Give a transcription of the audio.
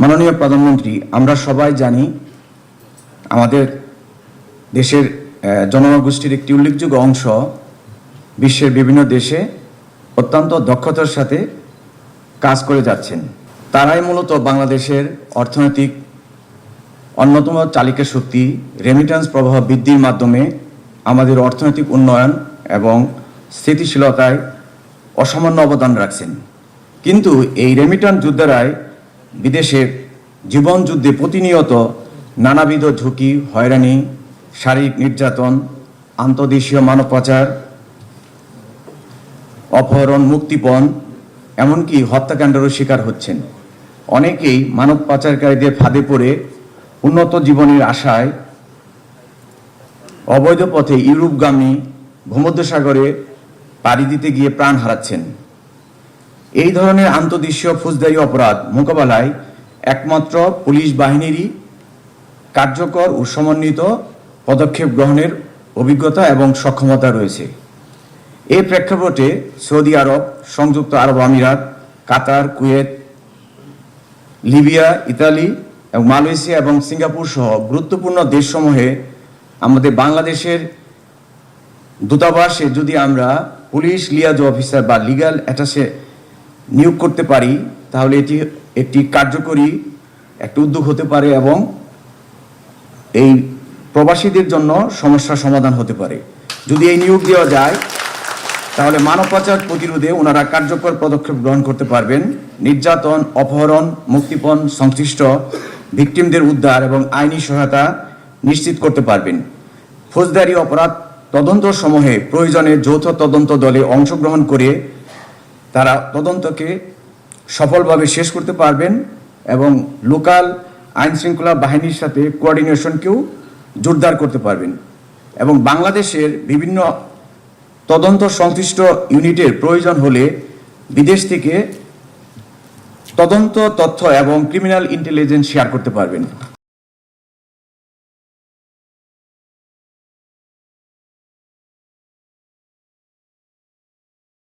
মাননীয় প্রধানমন্ত্রী, আমরা সবাই জানি আমাদের দেশের জনগোষ্ঠীর একটি উল্লেখযোগ্য অংশ বিশ্বের বিভিন্ন দেশে অত্যন্ত দক্ষতার সাথে কাজ করে যাচ্ছেন। তারাই মূলত বাংলাদেশের অর্থনৈতিক অন্যতম চালিকা শক্তি। রেমিট্যান্স প্রবাহ বৃদ্ধির মাধ্যমে আমাদের অর্থনৈতিক উন্নয়ন এবং স্থিতিশীলতায় অসামান্য অবদান রাখছেন। কিন্তু এই রেমিট্যান্স যোদ্ধারাই বিদেশে জীবন যুদ্ধে প্রতিনিয়ত নানাবিধ ঝুঁকি, হয়রানি, শারীরিক নির্যাতন, আন্তর্দেশীয় মানব পাচার, অপহরণ, মুক্তিপণ, এমনকি হত্যাকাণ্ডেরও শিকার হচ্ছেন। অনেকেই মানব পাচারকারীদের ফাঁদে পড়ে উন্নত জীবনের আশায় অবৈধ পথে ইউরোপগামী ভূমধ্যসাগরে পাড়ি দিতে গিয়ে প্রাণ হারাচ্ছেন। এই ধরনের আন্তর্দেশীয় ফৌজদারি অপরাধ মোকাবেলায় একমাত্র পুলিশ বাহিনীরই কার্যকর ও সমন্বিত পদক্ষেপ গ্রহণের অভিজ্ঞতা এবং সক্ষমতা রয়েছে। এই প্রেক্ষাপটে সৌদি আরব, সংযুক্ত আরব আমিরাত, কাতার, কুয়েত, লিবিয়া, ইতালি এবং মালয়েশিয়া এবং সিঙ্গাপুর সহ গুরুত্বপূর্ণ দেশসমূহে আমাদের বাংলাদেশের দূতাবাসে যদি আমরা পুলিশ লিয়াজো অফিসার বা লিগ্যাল অ্যাটাশে নিয়োগ করতে পারি, তাহলে এটি একটি কার্যকরী একটা উদ্যোগ হতে পারে এবং এই প্রবাসীদের জন্য সমস্যার সমাধান হতে পারে। যদি এই নিয়োগ দেওয়া যায়, তাহলে মানব পাচার প্রতিরোধে ওনারা কার্যকর পদক্ষেপ গ্রহণ করতে পারবেন। নির্যাতন, অপহরণ, মুক্তিপণ সংশ্লিষ্ট ভিকটিমদের উদ্ধার এবং আইনি সহায়তা নিশ্চিত করতে পারবেন। ফৌজদারি অপরাধ তদন্ত সমূহে প্রয়োজনে যৌথ তদন্ত দলে অংশগ্রহণ করে তারা তদন্তকে সফলভাবে শেষ করতে পারবেন এবং লোকাল আইন শৃঙ্খলা বাহিনীর সাথে কোঅর্ডিনেশনকেও জোরদার করতে পারবেন এবং বাংলাদেশের বিভিন্ন তদন্ত সংশ্লিষ্ট ইউনিটের প্রয়োজন হলে বিদেশ থেকে তদন্ত তথ্য এবং ক্রিমিনাল ইন্টেলিজেন্স শেয়ার করতে পারবেন।